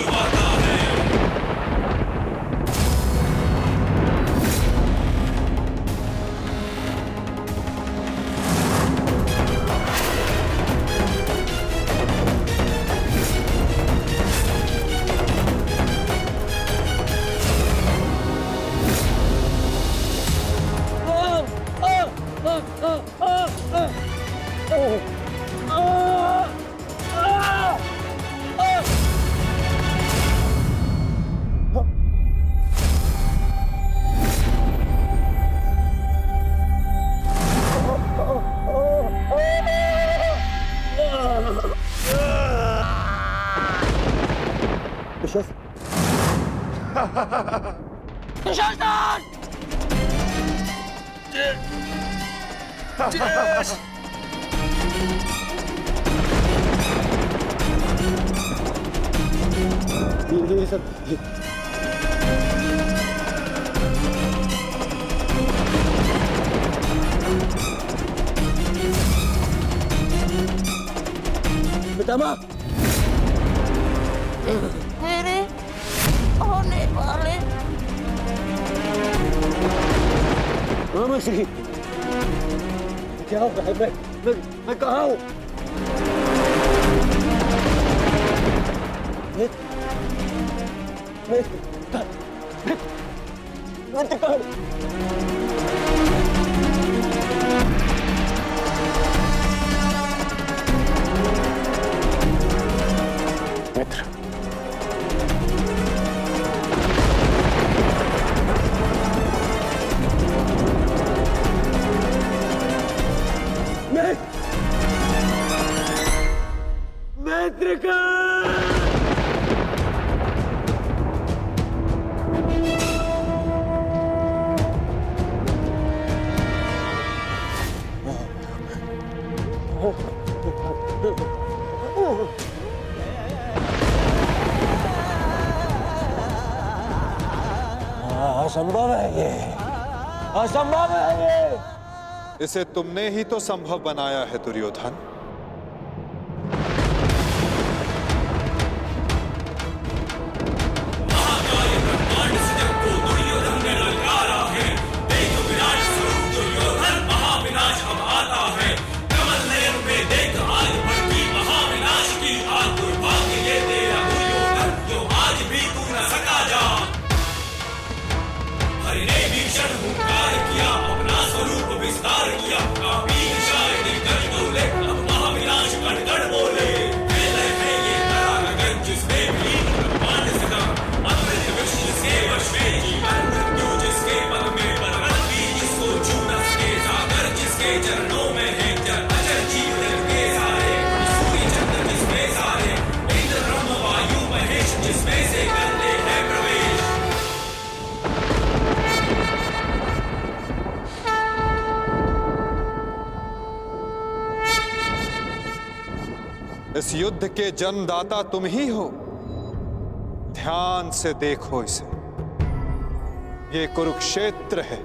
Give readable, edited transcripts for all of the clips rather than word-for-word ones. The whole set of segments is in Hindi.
बुलवाता है। ये सब पितामह मेरे होने वाले मामा श्री क्या हो रहा है? मैं कहाँ हूँ? मैं तो कहाँ हूँ? मित्र मित्र का असंभव है ये, असंभव है ये। इसे तुमने ही तो संभव बनाया है दुर्योधन। इस युद्ध के जन्मदाता तुम ही हो। ध्यान से देखो इसे, ये कुरुक्षेत्र है।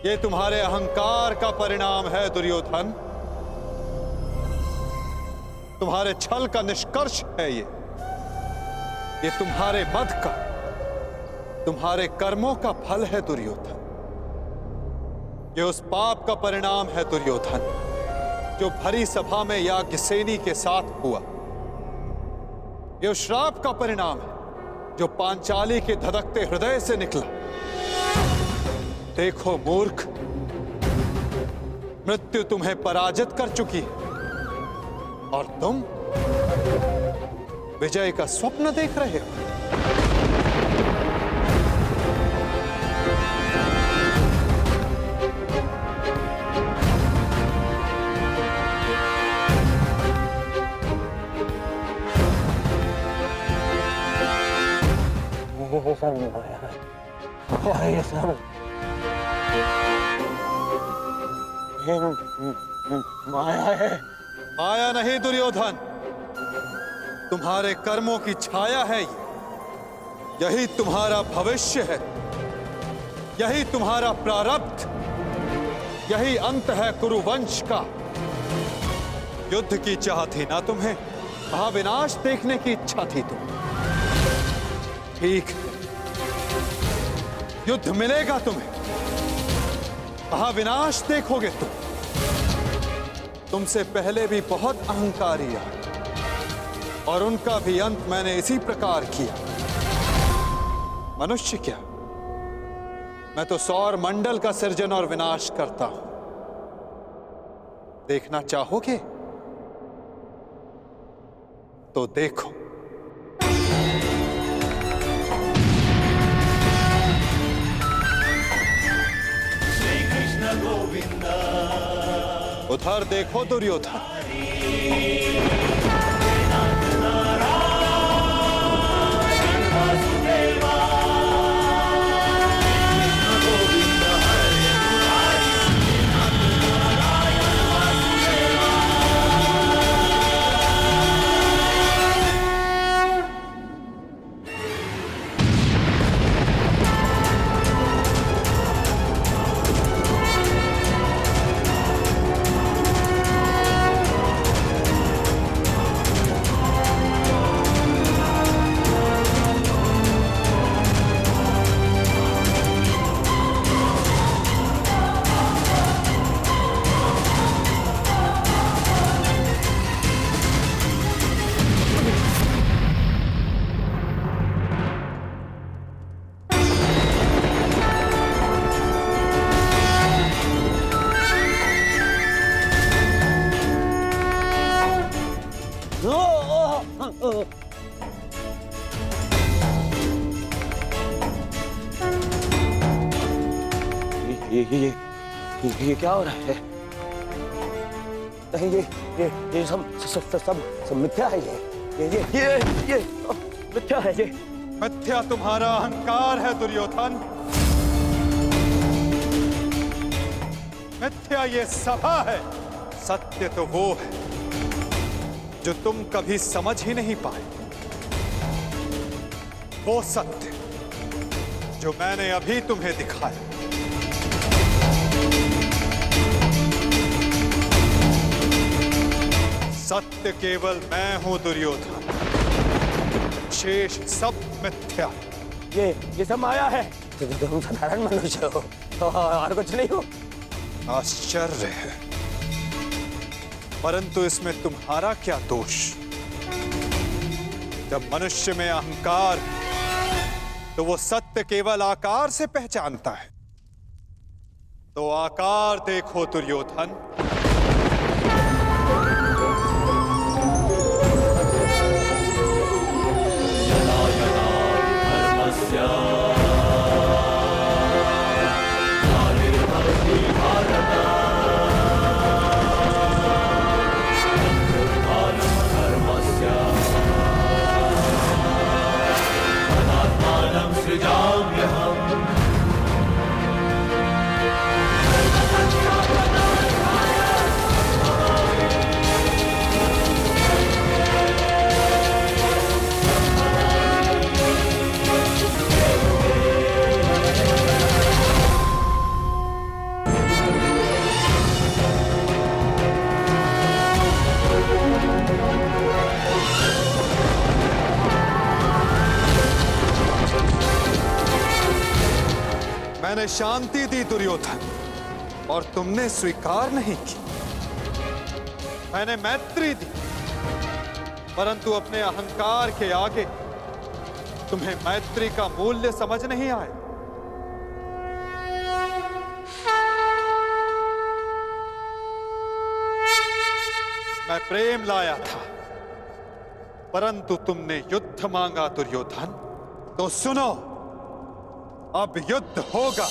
ये तुम्हारे अहंकार का परिणाम है दुर्योधन। तुम्हारे छल का निष्कर्ष है ये तुम्हारे मद का, तुम्हारे कर्मों का फल है दुर्योधन। ये उस पाप का परिणाम है दुर्योधन जो भरी सभा में याज्ञसेनी के साथ हुआ। ये उस श्राप का परिणाम है जो पांचाली के धधकते हृदय से निकला। देखो मूर्ख, मृत्यु तुम्हें पराजित कर चुकी है और तुम विजय का स्वप्न देख रहे हो। ये सब माया है। माया नहीं दुर्योधन, तुम्हारे कर्मों की छाया है ये। यही तुम्हारा भविष्य है, यही तुम्हारा प्रारब्ध, यही अंत है कुरुवंश का। युद्ध की चाह थी ना तुम्हें? महाविनाश देखने की इच्छा थी तुम्हें? ठीक है, युद्ध मिलेगा तुम्हें, महाविनाश देखोगे तुम। तुमसे पहले भी बहुत अहंकारी आए और उनका भी अंत मैंने इसी प्रकार किया। मनुष्य क्या, मैं तो सौर मंडल का सृजन और विनाश करता हूं। देखना चाहोगे तो देखो। श्री कृष्ण गोविंद। उधर देखो दुर्योधन। ये क्या हो रहा है? नहीं, ये सब मिथ्या है। ये मिथ्या है। ये मिथ्या तुम्हारा अहंकार है दुर्योधन। मिथ्या ये सभा है। सत्य तो वो है जो तुम कभी समझ ही नहीं पाए। वो सत्य जो मैंने अभी तुम्हें दिखाया। सत्य केवल मैं हूं दुर्योधन, शेष सब मिथ्या। ये सब माया है। तुम साधारण मनुष्य हो और कुछ नहीं हो। आश्चर्य है, परंतु इसमें तुम्हारा क्या दोष? जब मनुष्य में अहंकार, तो वो सत्य केवल आकार से पहचानता है। तो आकार देखो दुर्योधन। मैंने शांति दी दुर्योधन और तुमने स्वीकार नहीं की। मैंने मैत्री दी, परंतु अपने अहंकार के आगे तुम्हें मैत्री का मूल्य समझ नहीं आया। मैं प्रेम लाया था, परंतु तुमने युद्ध मांगा दुर्योधन। तो सुनो, अब युद्ध होगा।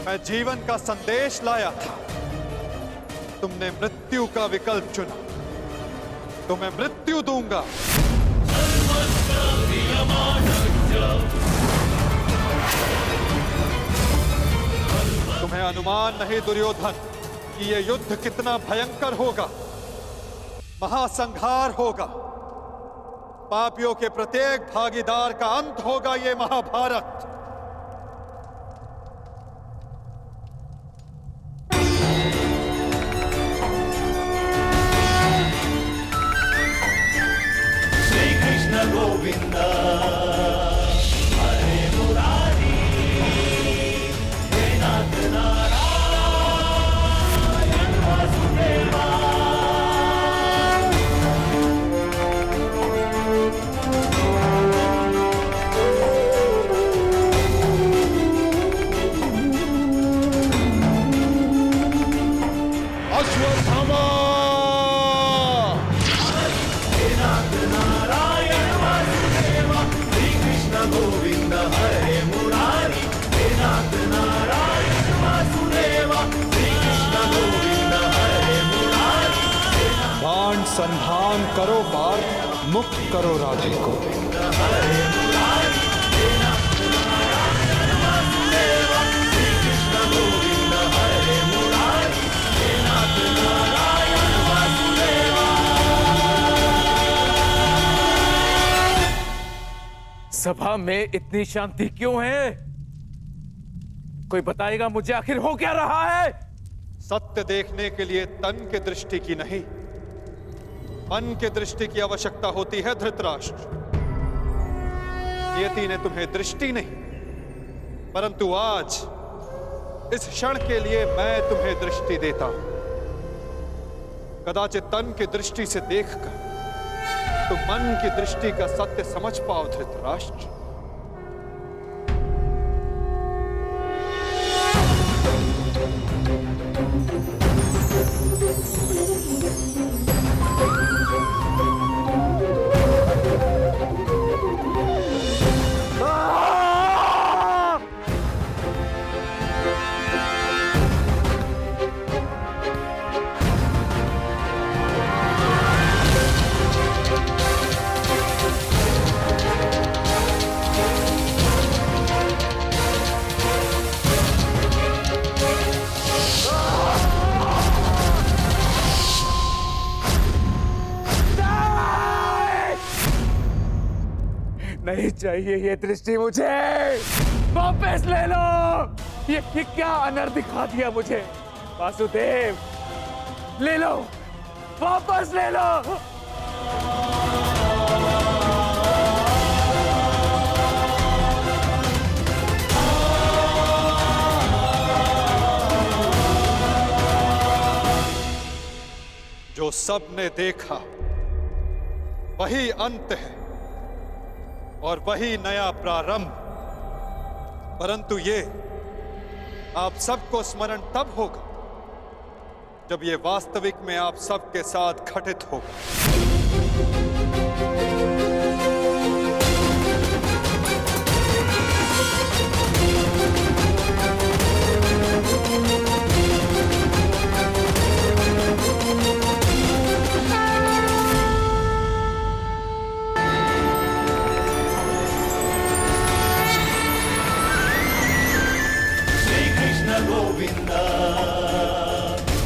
मैं जीवन का संदेश लाया था, तुमने मृत्यु का विकल्प चुना, तो मैं मृत्यु दूंगा। तुम्हें अनुमान नहीं दुर्योधन कि यह युद्ध कितना भयंकर होगा। महासंहार होगा, पापियों के प्रत्येक भागीदार का अंत होगा ये महाभारत। अश्वत्थामा। नारायण वासुदेव श्री कृष्ण गोविंद हरे मुरारी। हे नाथ नारायण वासुदेव श्री कृष्ण गोविंद हरे मुरारी। बाण संधान करो बार, मुक्त करो राधे को। हरे मुरारी। हे नाथ नारायण वासुदेव श्री कृष्ण गोविंद हरे मुरारी। हे नाथ नारायण वासुदेव। सभा में इतनी शांति क्यों है? कोई बताएगा मुझे आखिर हो क्या रहा है? सत्य देखने के लिए तन के दृष्टि की नहीं, मन के दृष्टि की आवश्यकता होती है धृतराष्ट्र। नियति ने तुम्हें दृष्टि नहीं, परंतु आज इस क्षण के लिए मैं तुम्हें दृष्टि देता हूं। कदाचित तन की दृष्टि से देखकर तुम मन की दृष्टि का सत्य समझ पाओ धृतराष्ट्र। नहीं चाहिए ये दृष्टि मुझे, वापस ले लो। ये क्या अनर्थ दिखा दिया मुझे? वासुदेव, ले लो, वापस ले लो। जो सबने देखा वही अंत है और वही नया प्रारंभ। परंतु ये आप सबको स्मरण तब होगा जब ये वास्तविक में आप सबके साथ घटित होगा। गोविंद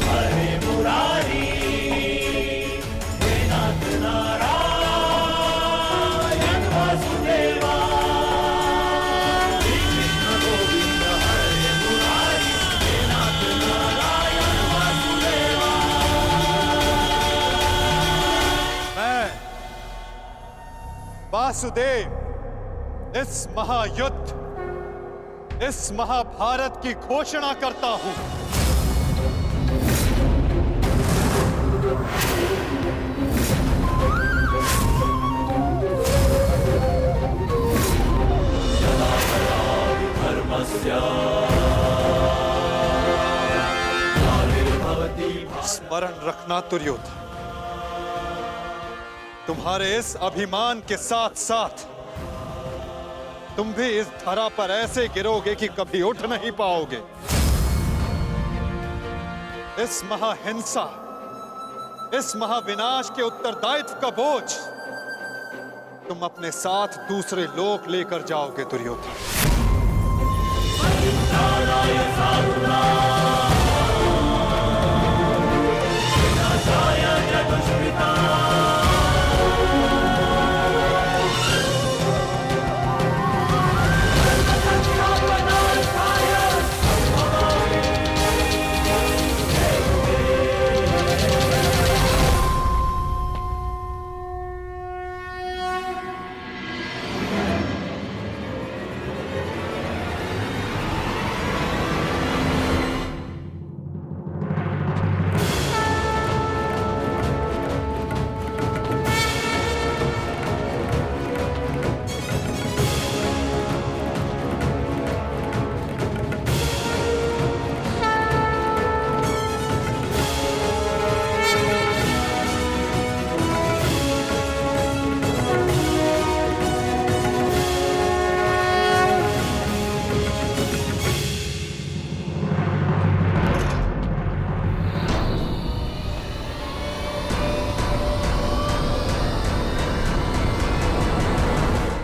हरे मुरारी। हे नाथ नारायण वासुदेवा श्री कृष्ण गोविंद हरे मुरारी। हे नाथ नारायण वासुदेवा। मैं वासुदेव इस महायुद्ध, इस महाभारत की घोषणा करता हूं। स्मरण रखना दुर्योधन, तुम्हारे इस अभिमान के साथ साथ तुम भी इस धरा पर ऐसे गिरोगे कि कभी उठ नहीं पाओगे। इस महाहिंसा, इस महाविनाश के उत्तरदायित्व का बोझ तुम अपने साथ दूसरे लोक लेकर जाओगे दुर्योधन।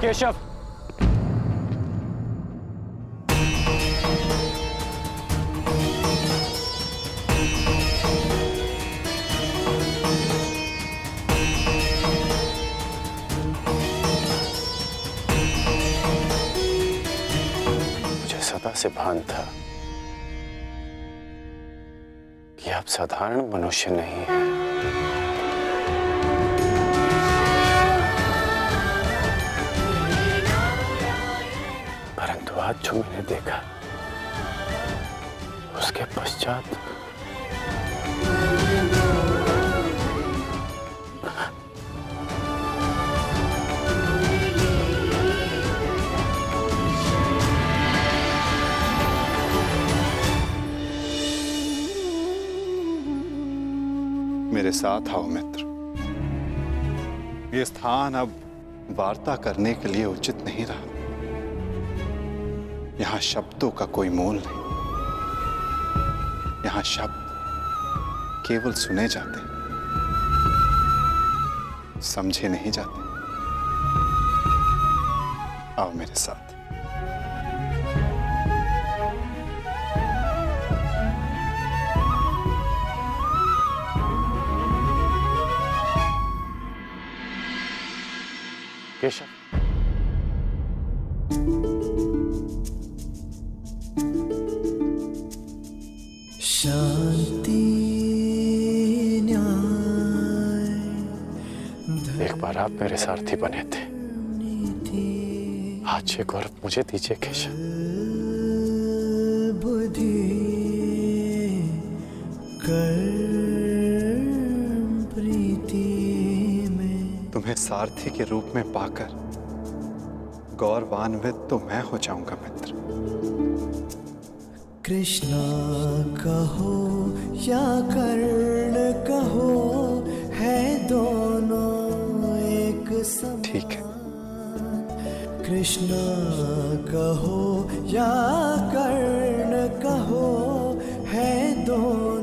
केशव, मुझे सदा से भान था कि आप साधारण मनुष्य नहीं हैं। परंतु आज जो मैंने देखा उसके पश्चात मेरे साथ आओ मित्र। ये स्थान अब वार्ता करने के लिए उचित नहीं रहा। यहां शब्दों का कोई मोल नहीं। यहां शब्द केवल सुने जाते, समझे नहीं जाते। आओ मेरे साथ। केशव, शांति न्याय एक बार आप मेरे सारथी बने थे, आज ये गौरव मुझे दीजिए केशव। बुद्धि कर्म प्रीति में। तुम्हें सारथी के रूप में पाकर गौरवान्वित तो मैं हो जाऊंगा मित्र। कृष्णा कहो या कर्ण कहो, है दोनों एक समान। ठीक है। कृष्णा कहो या कर्ण कहो, है दोनों